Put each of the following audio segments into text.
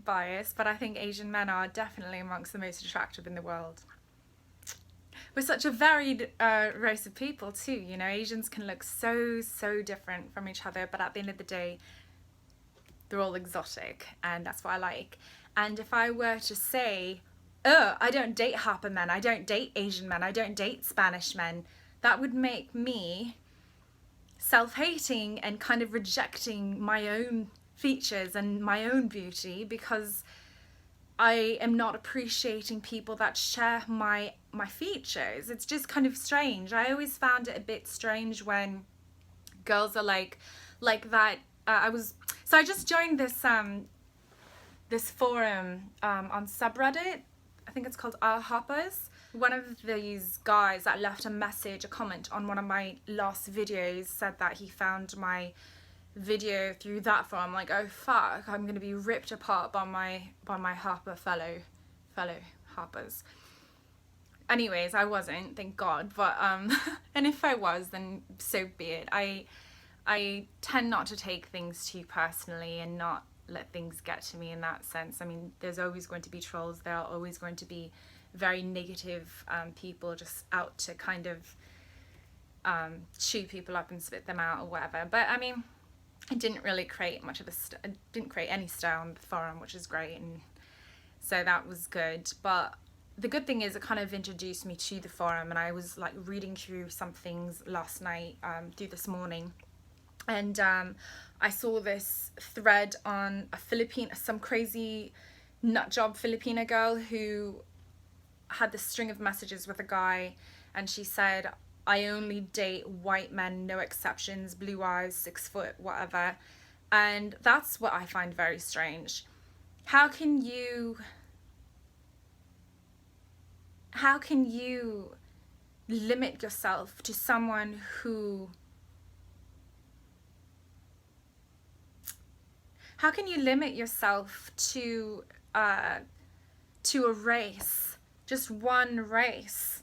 biased, but I think Asian men are definitely amongst the most attractive in the world. We're such a varied race of people too, you know. Asians can look so different from each other, but at the end of the day, they're all exotic, and that's what I like. And if I were to say, oh, I don't date Harper men, I don't date Asian men, I don't date Spanish men, that would make me self-hating and kind of rejecting my own features and my own beauty, because I am not appreciating people that share my features. It's just kind of strange. I always found it a bit strange when girls are like that. I just joined this this forum on subreddit. I think it's called Our Hoppers. One of these guys that left a comment on one of my last videos said that he found my video through that forum. I'm like, oh fuck, I'm gonna be ripped apart by my Harper fellow Harpers. Anyways, I wasn't, thank God, but and if I was, then so be it. I tend not to take things too personally and not let things get to me in that sense. I mean, there's always going to be trolls, there are always going to be very negative people just out to kind of chew people up and spit them out or whatever. But I mean, I didn't really create much of I didn't create any stir on the forum, which is great, and so that was good. But the good thing is it kind of introduced me to the forum, and I was like reading through some things last night through this morning, and I saw this thread on some crazy nutjob Filipina girl who had this string of messages with a guy, and she said, I only date white men, no exceptions, blue eyes, 6 foot, whatever. And that's what I find very strange. How can you limit yourself to someone who... How can you limit yourself to a race, just one race?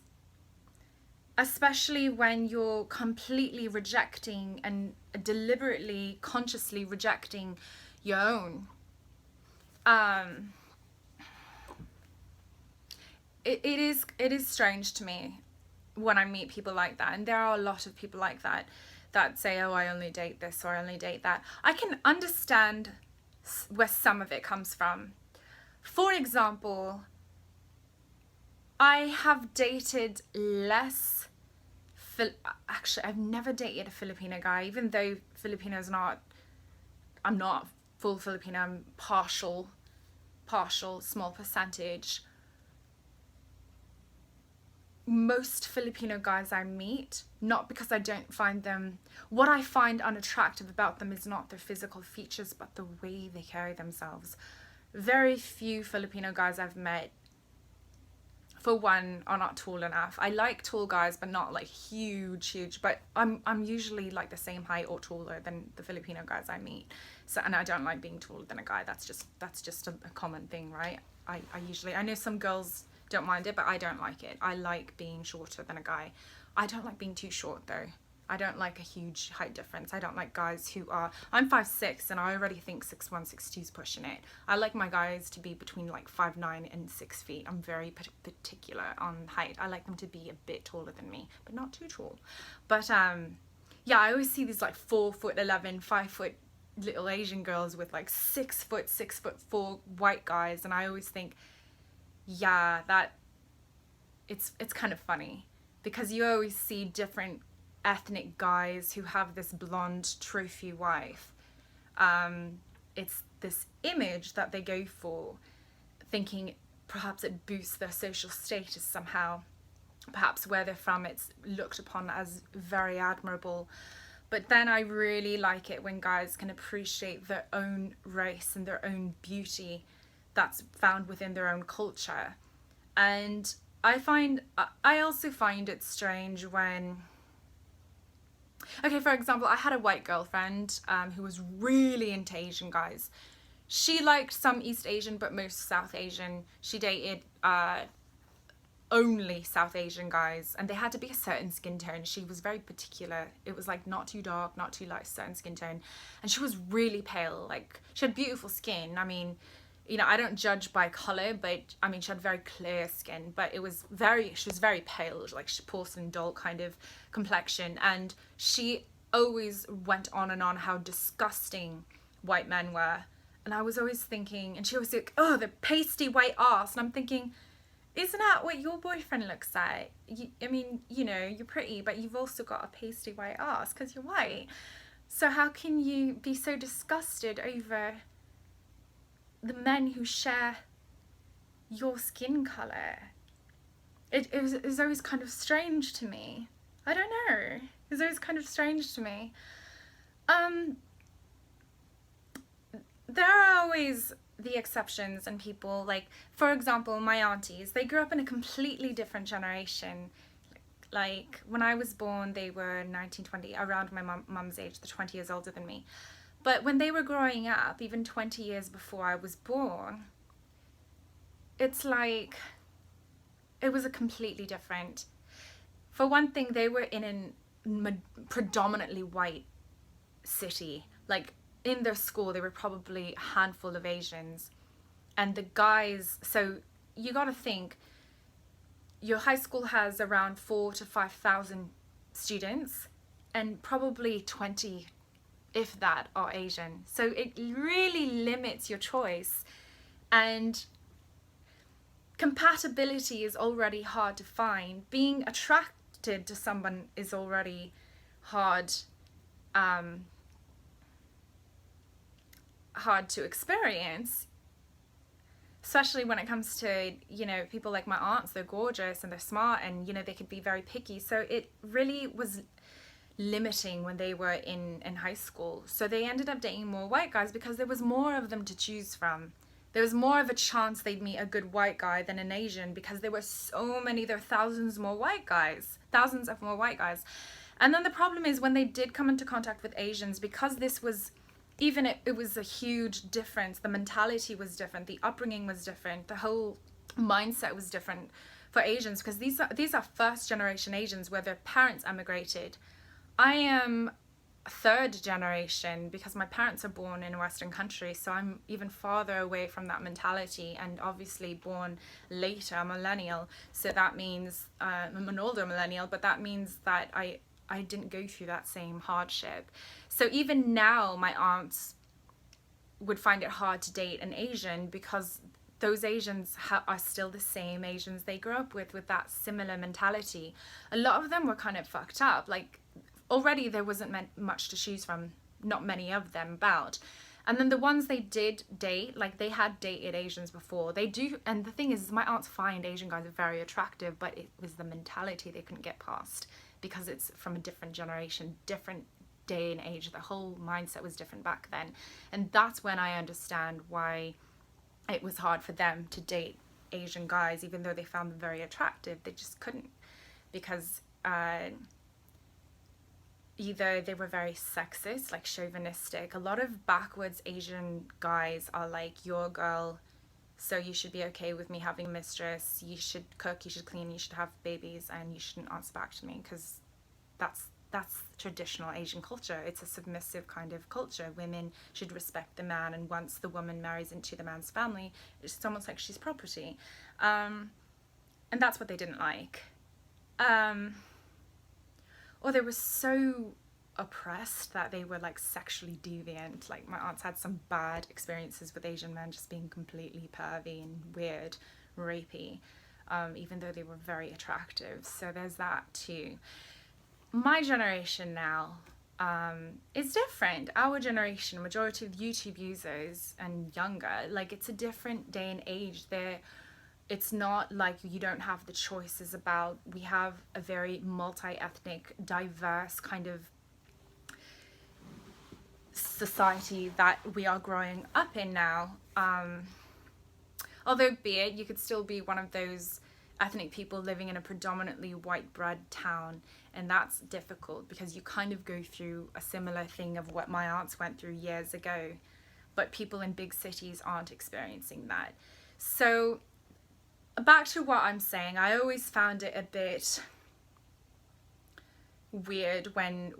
Especially when you're completely rejecting and deliberately, consciously rejecting your own. It is strange to me when I meet people like that, and there are a lot of people like that say, oh, I only date this or I only date that. I can understand where some of it comes from. For example, I have dated less... Actually, I've never dated a Filipino guy, even though Filipino's not... I'm not full Filipino, I'm partial, small percentage. Most Filipino guys I meet, not because I don't find them... What I find unattractive about them is not their physical features, but the way they carry themselves. Very few Filipino guys I've met, for one, are not tall enough. I like tall guys, but not like huge, but I'm usually like the same height or taller than the Filipino guys I meet. So, and I don't like being taller than a guy. That's just a common thing, right? I know some girls don't mind it, but I don't like it. I like being shorter than a guy. I don't like being too short though. I don't like a huge height difference. I don't like guys who are... I'm 5'6", and I already think 6'1", 6'2" is pushing it. I like my guys to be between like 5'9" and 6 feet. I'm very particular on height. I like them to be a bit taller than me, but not too tall. But yeah, I always see these like 4'11", 5 foot little Asian girls with like 6 foot, 6'4" white guys, and I always think, yeah, that it's kind of funny, because you always see different ethnic guys who have this blonde trophy wife. It's this image that they go for, thinking perhaps it boosts their social status somehow. Perhaps where they're from, it's looked upon as very admirable. But then I really like it when guys can appreciate their own race and their own beauty that's found within their own culture. And I also find it strange when... Okay, for example, I had a white girlfriend who was really into Asian guys. She liked some East Asian, but most South Asian. She dated only South Asian guys, and they had to be a certain skin tone. She was very particular. It was like not too dark, not too light, certain skin tone. And she was really pale. Like, she had beautiful skin. I mean, you know, I don't judge by color, but I mean, she had very clear skin, but she was very pale, like porcelain doll kind of complexion. And she always went on and on how disgusting white men were. And I was always thinking, and she was like, oh, the pasty white ass. And I'm thinking, isn't that what your boyfriend looks like? I mean, you know, you're pretty, but you've also got a pasty white ass because you're white. So how can you be so disgusted over the men who share your skin color? It was always kind of strange to me. I don't know. It was always kind of strange to me. There are always the exceptions and people, like, for example, my aunties, they grew up in a completely different generation. Like, when I was born, they were 1920, around my mum's age, they're 20 years older than me. But when they were growing up, even 20 years before I was born, it's like, it was a completely different. For one thing, they were in a predominantly white city. Like, in their school, there were probably a handful of Asians. And the guys, so you gotta think, your high school has around 4,000 to 5,000 students, and probably 20, if that, are Asian. So it really limits your choice, and compatibility is already hard to find. Being attracted to someone is already hard to experience, especially when it comes to, you know, people like my aunts. They're gorgeous and they're smart, and, you know, they could be very picky. So it really was limiting when they were in high school. So they ended up dating more white guys because there was more of them to choose from. There was more of a chance they'd meet a good white guy than an Asian, because there were so many, there were thousands of more white guys. And then the problem is, when they did come into contact with Asians, because this was, even it was a huge difference, the mentality was different, the upbringing was different, the whole mindset was different for Asians, because these are first generation Asians where their parents emigrated. I am third generation because my parents are born in a Western country, so I'm even farther away from that mentality, and obviously born later, a millennial, so that means I'm an older millennial, but that means that I didn't go through that same hardship. So even now, my aunts would find it hard to date an Asian, because those Asians are still the same Asians they grew up with that similar mentality. A lot of them were kind of fucked up. Like, already there wasn't much to choose from, not many of them about. And then the ones they did date, like, they had dated Asians before. They do, and the thing is, my aunts find Asian guys are very attractive, but it was the mentality they couldn't get past, because it's from a different generation, different day and age. The whole mindset was different back then. And that's when I understand why it was hard for them to date Asian guys, even though they found them very attractive. They just couldn't, because either they were very sexist, like chauvinistic. A lot of backwards Asian guys are like, you're a girl, so you should be okay with me having a mistress, you should cook, you should clean, you should have babies, and you shouldn't answer back to me, because that's traditional Asian culture. It's a submissive kind of culture. Women should respect the man, and once the woman marries into the man's family, it's almost like she's property. And that's what they didn't like. Or they were so oppressed that they were like sexually deviant. Like, my aunts had some bad experiences with Asian men just being completely pervy and weird, rapey, even though they were very attractive. So there's that too. My generation now is different. Our generation, majority of YouTube users and younger, like, it's a different day and age. It's not like you don't have the choices about, we have a very multi-ethnic, diverse kind of society that we are growing up in now. Although, be it, you could still be one of those ethnic people living in a predominantly white bread town, and that's difficult because you kind of go through a similar thing of what my aunts went through years ago, but people in big cities aren't experiencing that. So back to what I'm saying, I always found it a bit weird when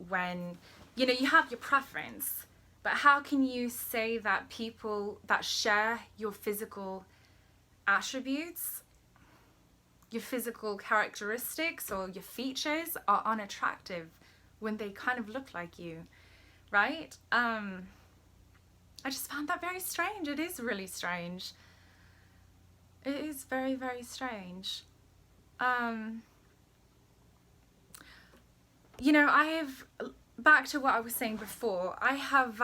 you know, you have your preference, But how can you say that people that share your physical attributes, your physical characteristics or your features are unattractive when they kind of look like you, right? I just found that very strange. It is really strange. It is very, very strange. You know, I have, back to what I was saying before, I have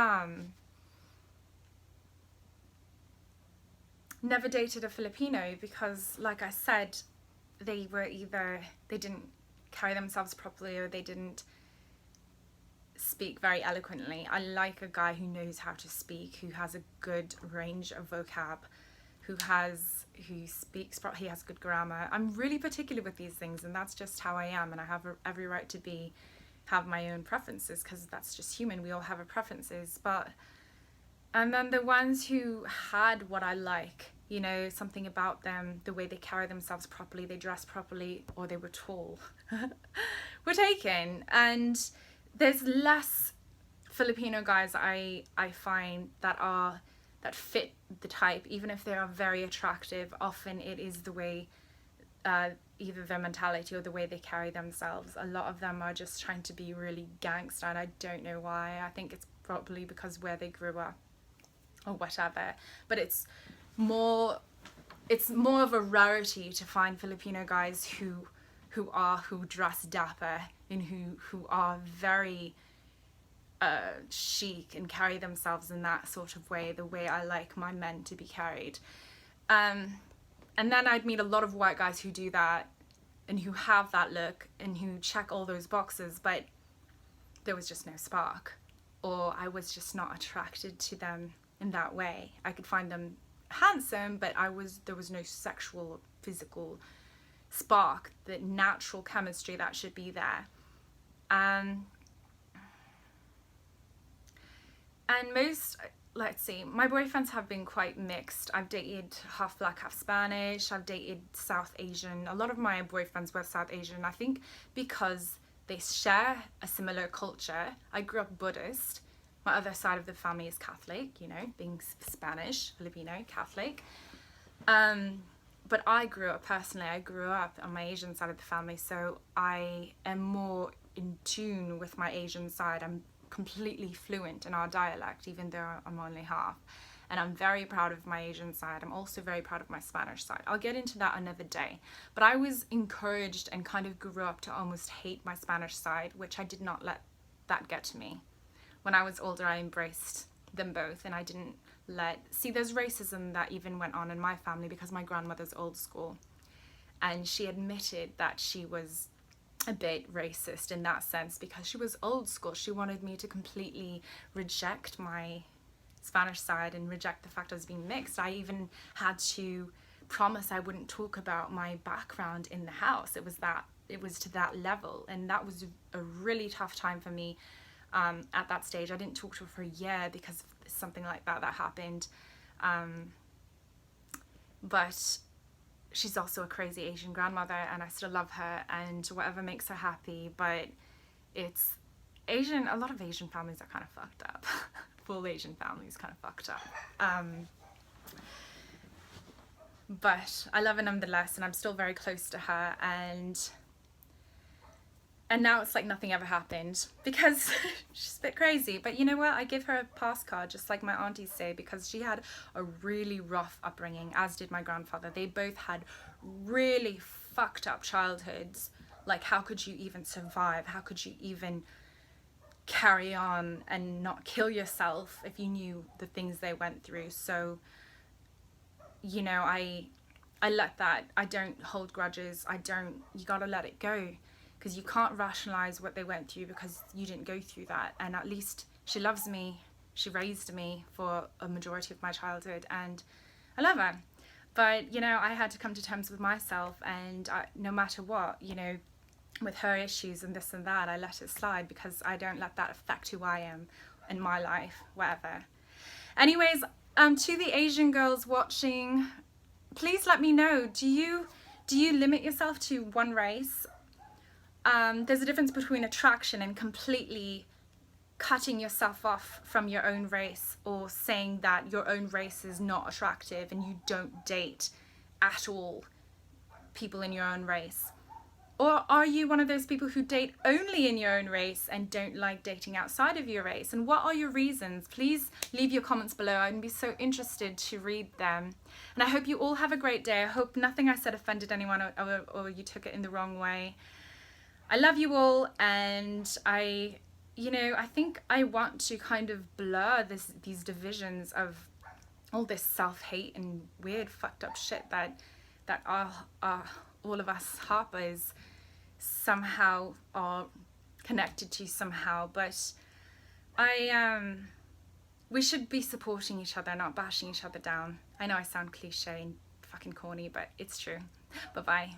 never dated a Filipino because, like I said, they were either, they didn't carry themselves properly or they didn't speak very eloquently. I like a guy who knows how to speak, who has a good range of vocab, who speaks, he has good grammar. I'm really particular with these things, and that's just how I am, and I have every right to have my own preferences, because that's just human. We all have our preferences. And then the ones who had what I like, you know, something about them, the way they carry themselves properly, they dress properly, or they were tall, were taken. And there's less Filipino guys I find that fit the type, even if they are very attractive. Often it is the way, either their mentality or the way they carry themselves. A lot of them are just trying to be really gangster, and I don't know why. I think it's probably because where they grew up or whatever. But it's more of a rarity to find Filipino guys who dress dapper and who are very chic and carry themselves in that sort of way, the way I like my men to be carried. And then I'd meet a lot of white guys who do that and who have that look and who check all those boxes, but there was just no spark, or I was just not attracted to them in that way. I could find them handsome, but there was no sexual, physical spark, the natural chemistry that should be there. And most, let's see, my boyfriends have been quite mixed. I've dated half black, half Spanish. I've dated South Asian. A lot of my boyfriends were South Asian. I think because they share a similar culture. I grew up Buddhist. My other side of the family is Catholic, you know, being Spanish, Filipino, Catholic. But I grew up on my Asian side of the family, so I am more in tune with my Asian side. I'm completely fluent in our dialect, even though I'm only half. And I'm very proud of my Asian side. I'm also very proud of my Spanish side. I'll get into that another day. But I was encouraged and kind of grew up to almost hate my Spanish side, which I did not let that get to me. When I was older, I embraced them both, and I didn't there's racism that even went on in my family because my grandmother's old school. And she admitted that she was a bit racist in that sense because she was old school. She wanted me to completely reject my Spanish side and reject the fact I was being mixed. I even had to promise I wouldn't talk about my background in the house. It was to that level, and that was a really tough time for me. At that stage, I didn't talk to her for a year because of something like that happened. But she's also a crazy Asian grandmother, and I still love her and whatever makes her happy. But it's Asian, a lot of Asian families are kind of fucked up. Full Asian families kind of fucked up. But I love her nonetheless, and I'm still very close to her, and now it's like nothing ever happened because she's a bit crazy. But you know what? I give her a pass card, just like my aunties say, because she had a really rough upbringing, as did my grandfather. They both had really fucked up childhoods. Like, how could you even survive? How could you even carry on and not kill yourself if you knew the things they went through? So, you know, I let that. I don't hold grudges. You gotta let it go. Because you can't rationalize what they went through because you didn't go through that. And at least she loves me. She raised me for a majority of my childhood, and I love her. But, you know, I had to come to terms with myself, and no matter what, you know, with her issues and this and that, I let it slide because I don't let that affect who I am in my life, whatever. Anyways, to the Asian girls watching, please let me know, do you limit yourself to one race? There's a difference between attraction and completely cutting yourself off from your own race, or saying that your own race is not attractive and you don't date at all people in your own race? Or are you one of those people who date only in your own race and don't like dating outside of your race? And what are your reasons? Please leave your comments below. I'd be so interested to read them. And I hope you all have a great day. I hope nothing I said offended anyone, or you took it in the wrong way. I love you all, and I think I want to kind of blur these divisions of all this self-hate and weird fucked up shit that all of us harpers somehow are connected to somehow. But we should be supporting each other, not bashing each other down. I know I sound cliche and fucking corny, but it's true. Bye bye.